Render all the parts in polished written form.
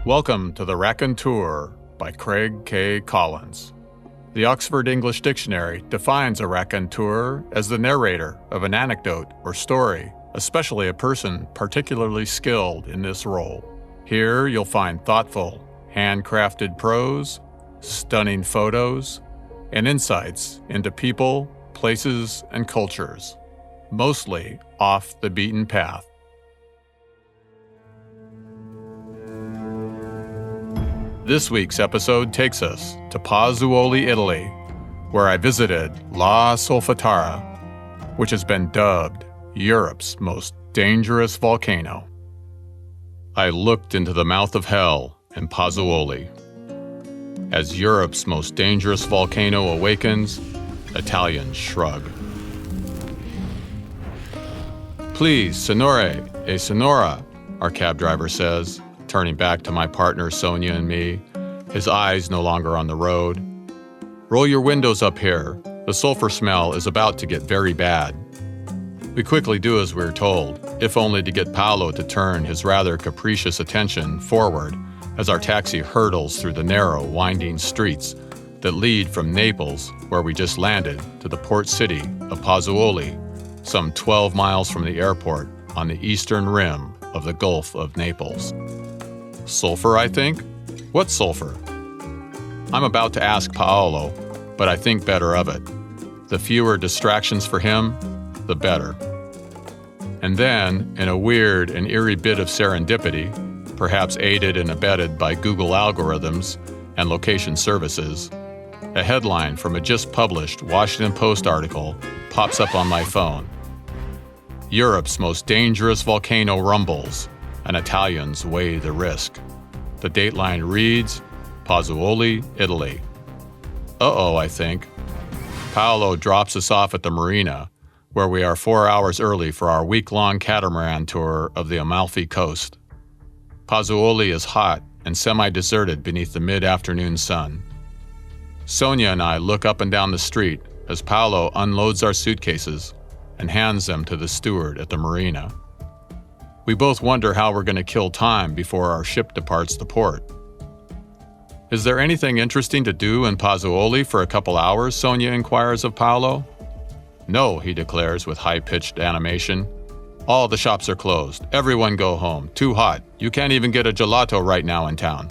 Welcome to the Raconteur by Craig K. Collins. The Oxford English Dictionary defines a raconteur as the narrator of an anecdote or story, especially a person particularly skilled in this role. Here you'll find thoughtful, handcrafted prose, stunning photos, and insights into people, places, and cultures, mostly off the beaten path. This week's episode takes us to Pozzuoli, Italy, where I visited La Solfatara, which has been dubbed Europe's most dangerous volcano. I looked into the mouth of hell in Pozzuoli. As Europe's most dangerous volcano awakens, Italians shrug. Please, signore e signora, our cab driver says, turning back to my partner Sonia and me, his eyes no longer on the road. Roll your windows up here. The sulfur smell is about to get very bad. We quickly do as we're told, if only to get Paolo to turn his rather capricious attention forward as our taxi hurtles through the narrow, winding streets that lead from Naples, where we just landed, to the port city of Pozzuoli, some 12 miles from the airport on the eastern rim of the Gulf of Naples. Sulfur, I think? What sulfur? I'm about to ask Paolo, but I think better of it. The fewer distractions for him, the better. And then, in a weird and eerie bit of serendipity, perhaps aided and abetted by Google algorithms and location services, a headline from a just-published Washington Post article pops up on my phone. Europe's most dangerous volcano rumbles, and Italians weigh the risk. The dateline reads, Pozzuoli, Italy. Uh-oh, I think. Paolo drops us off at the marina, where we are 4 hours early for our week-long catamaran tour of the Amalfi Coast. Pozzuoli is hot and semi-deserted beneath the mid-afternoon sun. Sonia and I look up and down the street as Paolo unloads our suitcases and hands them to the steward at the marina. We both wonder how we're going to kill time before our ship departs the port. Is there anything interesting to do in Pozzuoli for a couple hours? Sonia inquires of Paolo. No, he declares with high-pitched animation. All the shops are closed. Everyone go home. Too hot. You can't even get a gelato right now in town.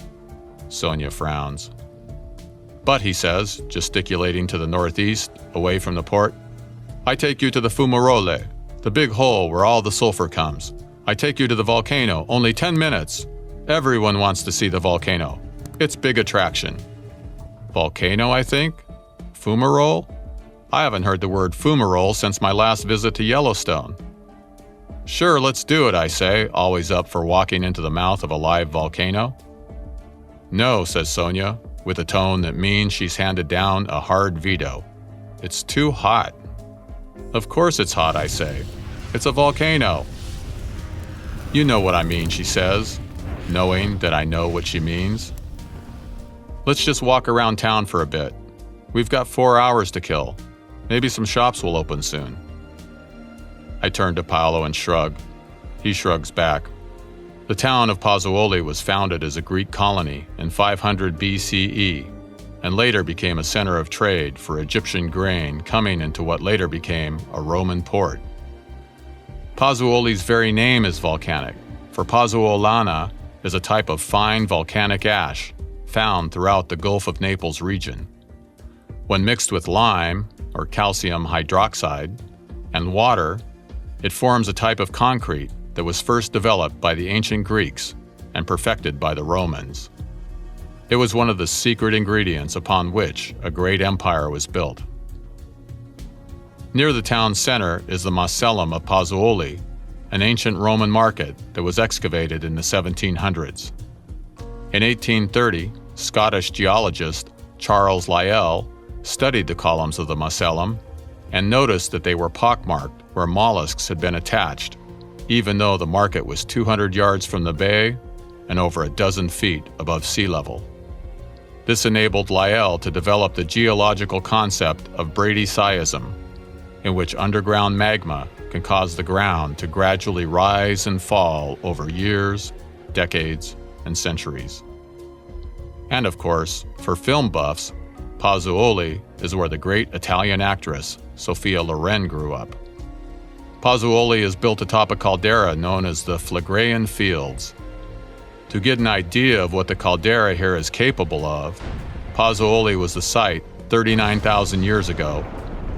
Sonia frowns. But, he says, gesticulating to the northeast, away from the port, I take you to the Fumarole, the big hole where all the sulfur comes. I take you to the volcano, only 10 minutes. Everyone wants to see the volcano. It's big attraction. Volcano, I think? Fumarole? I haven't heard the word fumarole since my last visit to Yellowstone. Sure, let's do it, I say, always up for walking into the mouth of a live volcano. No, says Sonia, with a tone that means she's handed down a hard veto. It's too hot. Of course it's hot, I say. It's a volcano. You know what I mean, she says, knowing that I know what she means. Let's just walk around town for a bit. We've got 4 hours to kill. Maybe some shops will open soon. I turn to Paolo and shrug. He shrugs back. The town of Pozzuoli was founded as a Greek colony in 500 BCE and later became a center of trade for Egyptian grain coming into what later became a Roman port. Pozzuoli's very name is volcanic, for pozzuolana is a type of fine volcanic ash found throughout the Gulf of Naples region. When mixed with lime, or calcium hydroxide, and water, it forms a type of concrete that was first developed by the ancient Greeks and perfected by the Romans. It was one of the secret ingredients upon which a great empire was built. Near the town center is the Macellum of Pozzuoli, an ancient Roman market that was excavated in the 1700s. In 1830, Scottish geologist Charles Lyell studied the columns of the Macellum and noticed that they were pockmarked where mollusks had been attached, even though the market was 200 yards from the bay and over a dozen feet above sea level. This enabled Lyell to develop the geological concept of bradyseism, in which underground magma can cause the ground to gradually rise and fall over years, decades, and centuries. And of course, for film buffs, Pozzuoli is where the great Italian actress Sophia Loren grew up. Pozzuoli is built atop a caldera known as the Phlegraean Fields. To get an idea of what the caldera here is capable of, Pozzuoli was the site 39,000 years ago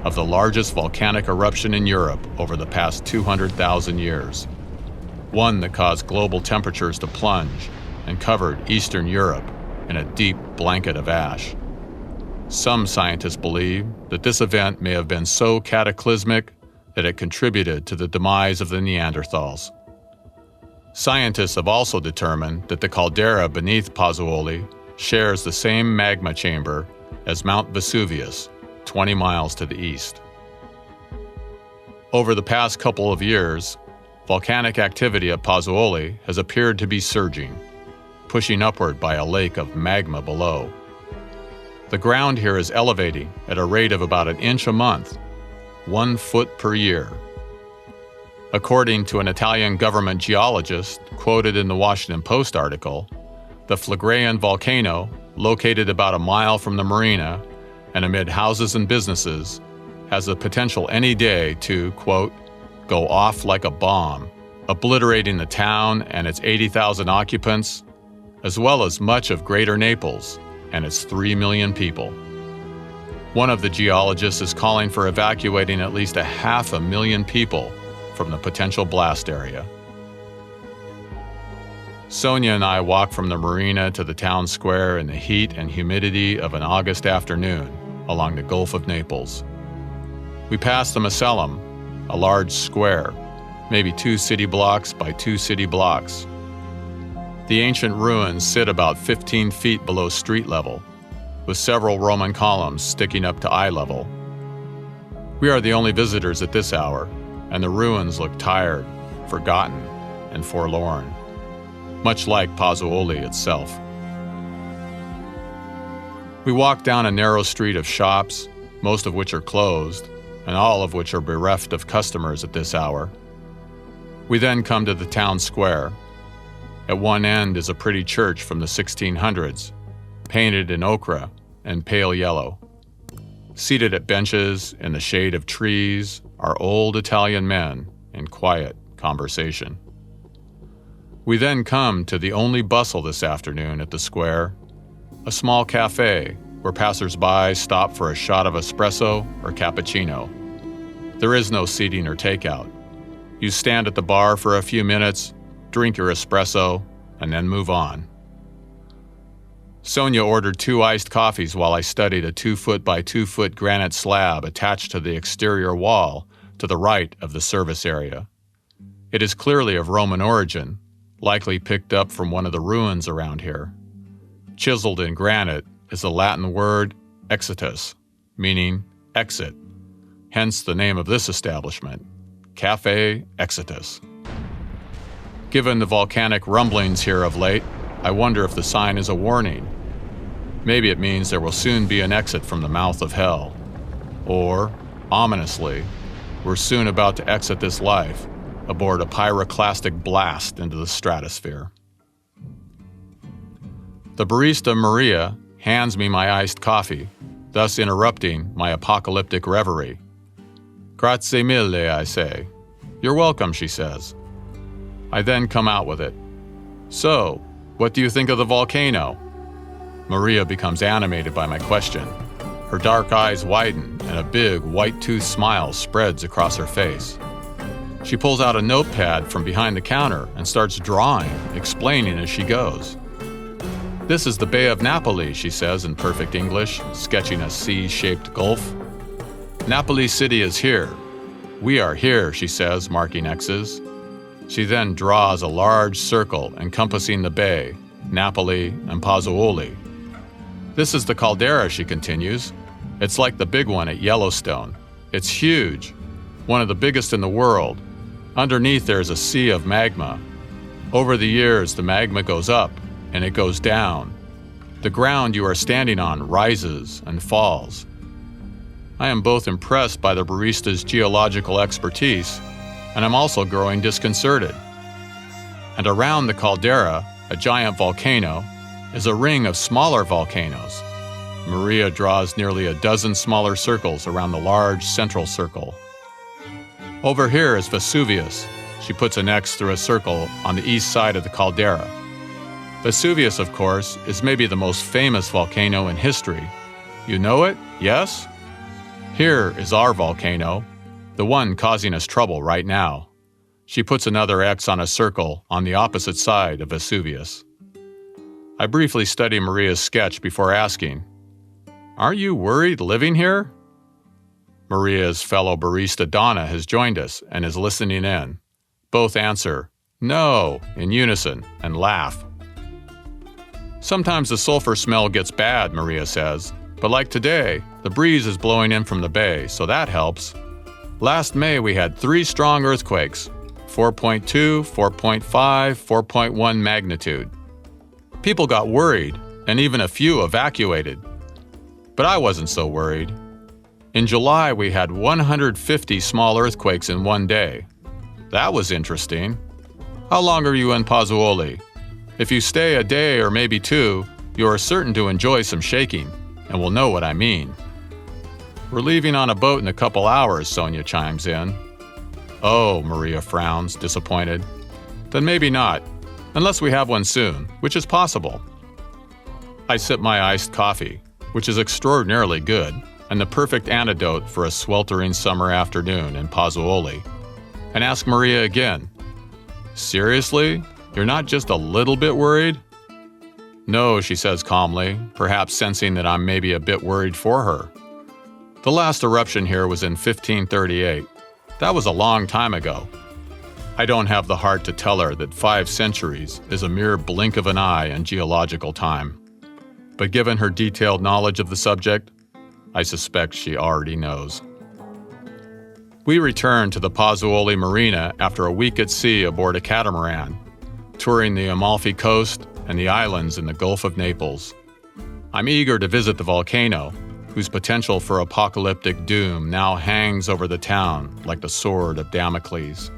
of the largest volcanic eruption in Europe over the past 200,000 years, one that caused global temperatures to plunge and covered Eastern Europe in a deep blanket of ash. Some scientists believe that this event may have been so cataclysmic that it contributed to the demise of the Neanderthals. Scientists have also determined that the caldera beneath Pozzuoli shares the same magma chamber as Mount Vesuvius, 20 miles to the east. Over the past couple of years, volcanic activity at Pozzuoli has appeared to be surging, pushing upward by a lake of magma below. The ground here is elevating at a rate of about an inch a month, 1 foot per year. According to an Italian government geologist quoted in the Washington Post article, the Phlegraean volcano, located about a mile from the marina and amid houses and businesses, has the potential any day to, quote, go off like a bomb, obliterating the town and its 80,000 occupants, as well as much of Greater Naples and its 3 million people. One of the geologists is calling for evacuating at least 500,000 people from the potential blast area. Sonia and I walk from the marina to the town square in the heat and humidity of an August afternoon along the Gulf of Naples. We pass the Macellum, a large square, maybe 2 city blocks by 2 city blocks. The ancient ruins sit about 15 feet below street level, with several Roman columns sticking up to eye level. We are the only visitors at this hour, and the ruins look tired, forgotten, and forlorn, much like Pozzuoli itself. We walk down a narrow street of shops, most of which are closed, and all of which are bereft of customers at this hour. We then come to the town square. At one end is a pretty church from the 1600s, painted in ochre and pale yellow. Seated at benches in the shade of trees are old Italian men in quiet conversation. We then come to the only bustle this afternoon at the square, a small cafe where passers-by stop for a shot of espresso or cappuccino. There is no seating or takeout. You stand at the bar for a few minutes, drink your espresso, and then move on. Sonia ordered 2 iced coffees while I studied a 2 foot by 2 foot granite slab attached to the exterior wall to the right of the service area. It is clearly of Roman origin, likely picked up from one of the ruins around here. Chiseled in granite is the Latin word exitus, meaning exit, hence the name of this establishment, Cafe Exitus. Given the volcanic rumblings here of late, I wonder if the sign is a warning. Maybe it means there will soon be an exit from the mouth of hell. Or, ominously, we're soon about to exit this life aboard a pyroclastic blast into the stratosphere. The barista Maria hands me my iced coffee, thus interrupting my apocalyptic reverie. Grazie mille, I say. You're welcome, she says. I then come out with it. So, what do you think of the volcano? Maria becomes animated by my question. Her dark eyes widen and a big white-toothed smile spreads across her face. She pulls out a notepad from behind the counter and starts drawing, explaining as she goes. This is the Bay of Napoli, she says in perfect English, sketching a C-shaped gulf. Napoli City is here. We are here, she says, marking X's. She then draws a large circle encompassing the bay, Napoli, and Pozzuoli. This is the caldera, she continues. It's like the big one at Yellowstone. It's huge, one of the biggest in the world. Underneath there is a sea of magma. Over the years, the magma goes up and it goes down. The ground you are standing on rises and falls. I am both impressed by the barista's geological expertise, and I'm also growing disconcerted. And around the caldera, a giant volcano, is a ring of smaller volcanoes. Maria draws nearly a dozen smaller circles around the large central circle. Over here is Vesuvius. She puts an X through a circle on the east side of the caldera. Vesuvius, of course, is maybe the most famous volcano in history. You know it, yes? Here is our volcano, the one causing us trouble right now. She puts another X on a circle on the opposite side of Vesuvius. I briefly study Maria's sketch before asking, "Aren't you worried living here?" Maria's fellow barista Donna has joined us and is listening in. Both answer, "No," in unison and laugh. Sometimes the sulfur smell gets bad, Maria says, but like today, the breeze is blowing in from the bay, so that helps. Last May we had 3 strong earthquakes, 4.2, 4.5, 4.1 magnitude. People got worried, and even a few evacuated. But I wasn't so worried. In July, we had 150 small earthquakes in one day. That was interesting. How long are you in Pozzuoli? If you stay a day or maybe 2, you are certain to enjoy some shaking, and will know what I mean. We're leaving on a boat in a couple hours, Sonia chimes in. Oh, Maria frowns, disappointed. Then maybe not, unless we have one soon, which is possible. I sip my iced coffee, which is extraordinarily good, and the perfect antidote for a sweltering summer afternoon in Pozzuoli, and ask Maria again, "Seriously? You're not just a little bit worried?" "No," she says calmly, perhaps sensing that I'm maybe a bit worried for her. "The last eruption here was in 1538. That was a long time ago." I don't have the heart to tell her that 5 centuries is a mere blink of an eye in geological time. But given her detailed knowledge of the subject, I suspect she already knows. We return to the Pozzuoli Marina after a week at sea aboard a catamaran, touring the Amalfi Coast and the islands in the Gulf of Naples. I'm eager to visit the volcano, whose potential for apocalyptic doom now hangs over the town like the sword of Damocles.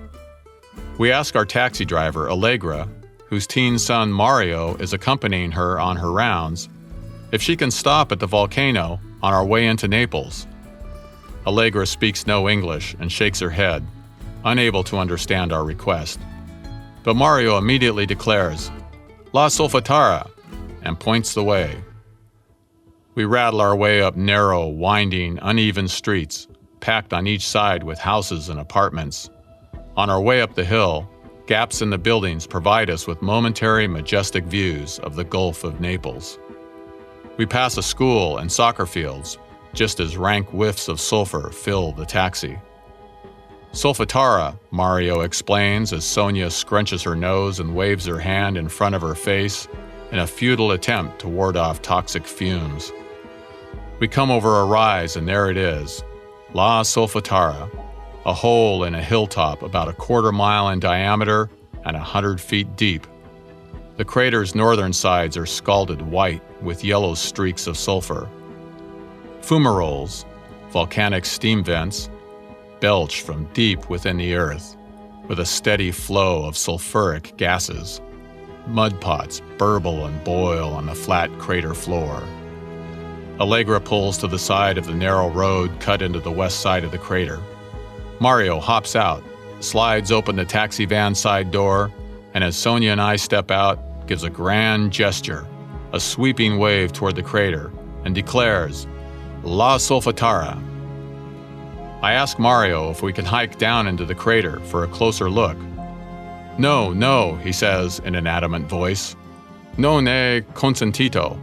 We ask our taxi driver, Allegra, whose teen son Mario is accompanying her on her rounds, if she can stop at the volcano on our way into Naples. Allegra speaks no English and shakes her head, unable to understand our request. But Mario immediately declares, "La Solfatara," and points the way. We rattle our way up narrow, winding, uneven streets, packed on each side with houses and apartments. On our way up the hill, gaps in the buildings provide us with momentary, majestic views of the Gulf of Naples. We pass a school and soccer fields, just as rank whiffs of sulfur fill the taxi. "Solfatara," Mario explains as Sonia scrunches her nose and waves her hand in front of her face in a futile attempt to ward off toxic fumes. We come over a rise and there it is, La Solfatara, a hole in a hilltop about a quarter mile in diameter and 100 feet deep. The crater's northern sides are scalded white with yellow streaks of sulfur. Fumaroles, volcanic steam vents, belch from deep within the earth, with a steady flow of sulfuric gases. Mud pots burble and boil on the flat crater floor. Allegra pulls to the side of the narrow road cut into the west side of the crater. Mario hops out, slides open the taxi van side door, and as Sonia and I step out, gives a grand gesture, a sweeping wave toward the crater, and declares, "La Solfatara." I ask Mario if we can hike down into the crater for a closer look. "No, no," he says in an adamant voice. "Non è consentito."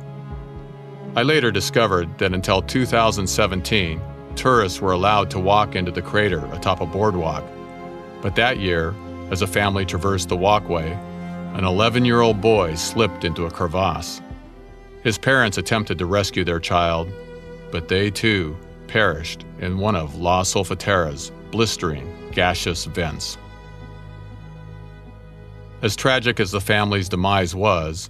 I later discovered that until 2017, tourists were allowed to walk into the crater atop a boardwalk. But that year, as a family traversed the walkway, an 11-year-old boy slipped into a crevasse. His parents attempted to rescue their child, but they too perished in one of La Solfatara's blistering, gaseous vents. As tragic as the family's demise was,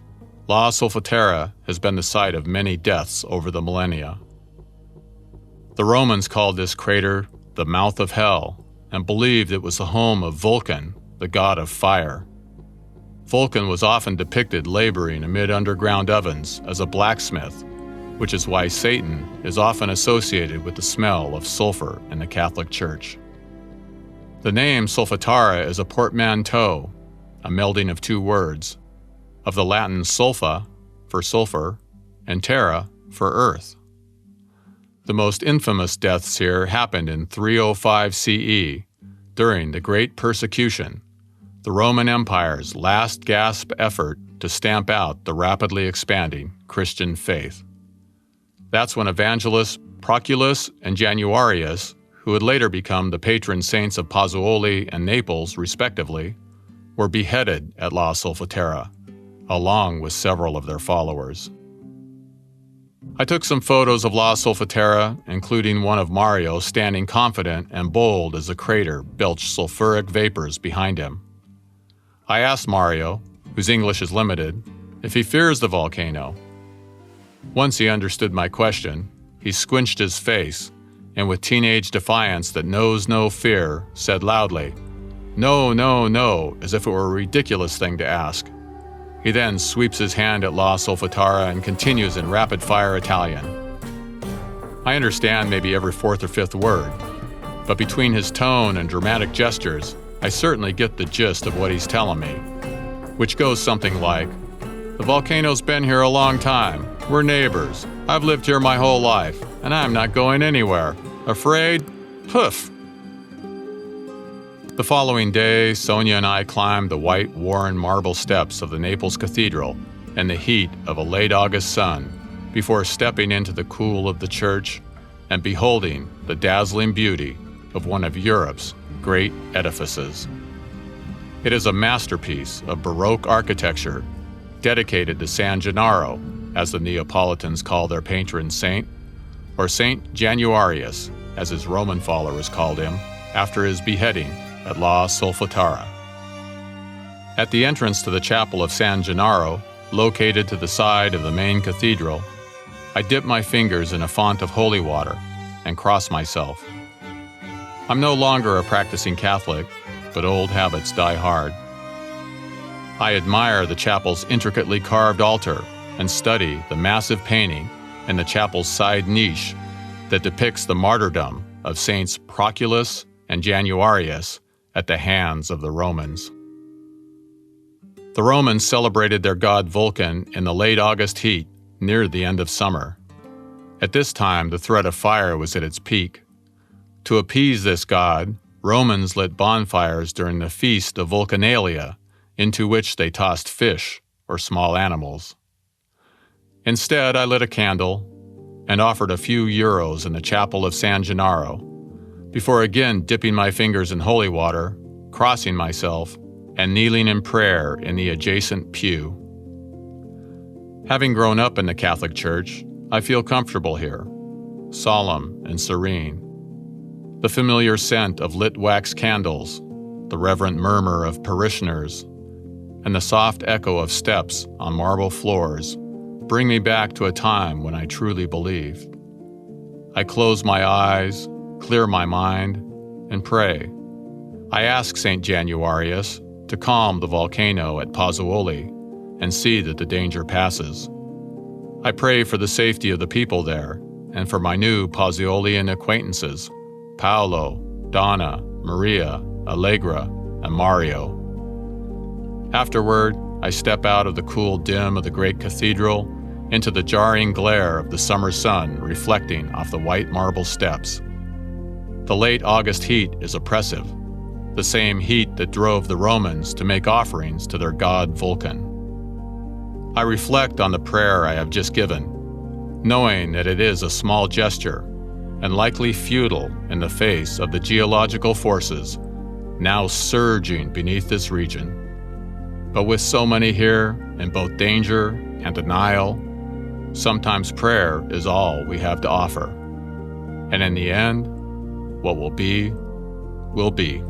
La Solfatara has been the site of many deaths over the millennia. The Romans called this crater the mouth of hell and believed it was the home of Vulcan, the god of fire. Vulcan was often depicted laboring amid underground ovens as a blacksmith, which is why Satan is often associated with the smell of sulfur in the Catholic Church. The name Solfatara is a portmanteau, a melding of two words, of the Latin sulfa, for sulfur, and terra, for earth. The most infamous deaths here happened in 305 CE, during the Great Persecution, the Roman Empire's last gasp effort to stamp out the rapidly expanding Christian faith. That's when evangelists Proculus and Januarius, who would later become the patron saints of Pozzuoli and Naples, respectively, were beheaded at La Solfatara, along with several of their followers. I took some photos of La Solfatara, including one of Mario standing confident and bold as the crater belched sulfuric vapors behind him. I asked Mario, whose English is limited, if he fears the volcano. Once he understood my question, he squinched his face and with teenage defiance that knows no fear, said loudly, "No, no, no," as if it were a ridiculous thing to ask. He then sweeps his hand at La Solfatara and continues in rapid-fire Italian. I understand maybe every fourth or fifth word, but between his tone and dramatic gestures, I certainly get the gist of what he's telling me, which goes something like, "The volcano's been here a long time. We're neighbors. I've lived here my whole life, and I'm not going anywhere. Afraid? Poof!" The following day, Sonia and I climbed the white, worn marble steps of the Naples Cathedral in the heat of a late August sun before stepping into the cool of the church and beholding the dazzling beauty of one of Europe's great edifices. It is a masterpiece of Baroque architecture dedicated to San Gennaro, as the Neapolitans call their patron saint, or Saint Januarius, as his Roman followers called him, after his beheading at La Solfatara. At the entrance to the chapel of San Gennaro, located to the side of the main cathedral, I dip my fingers in a font of holy water and cross myself. I'm no longer a practicing Catholic, but old habits die hard. I admire the chapel's intricately carved altar and study the massive painting in the chapel's side niche that depicts the martyrdom of Saints Proculus and Januarius at the hands of the Romans. The Romans celebrated their god Vulcan in the late August heat near the end of summer. At this time, the threat of fire was at its peak. To appease this god, Romans lit bonfires during the feast of Vulcanalia, into which they tossed fish or small animals. Instead, I lit a candle and offered a few euros in the chapel of San Gennaro, before again dipping my fingers in holy water, crossing myself, and kneeling in prayer in the adjacent pew. Having grown up in the Catholic Church, I feel comfortable here, solemn and serene. The familiar scent of lit wax candles, the reverent murmur of parishioners, and the soft echo of steps on marble floors bring me back to a time when I truly believed. I close my eyes, clear my mind, and pray. I ask St. Januarius to calm the volcano at Pozzuoli and see that the danger passes. I pray for the safety of the people there and for my new Pozzuolian acquaintances, Paolo, Donna, Maria, Allegra, and Mario. Afterward, I step out of the cool dim of the great cathedral into the jarring glare of the summer sun reflecting off the white marble steps. The late August heat is oppressive, the same heat that drove the Romans to make offerings to their god Vulcan. I reflect on the prayer I have just given, knowing that it is a small gesture and likely futile in the face of the geological forces now surging beneath this region. But with so many here in both danger and denial, sometimes prayer is all we have to offer. And in the end, what will be, will be.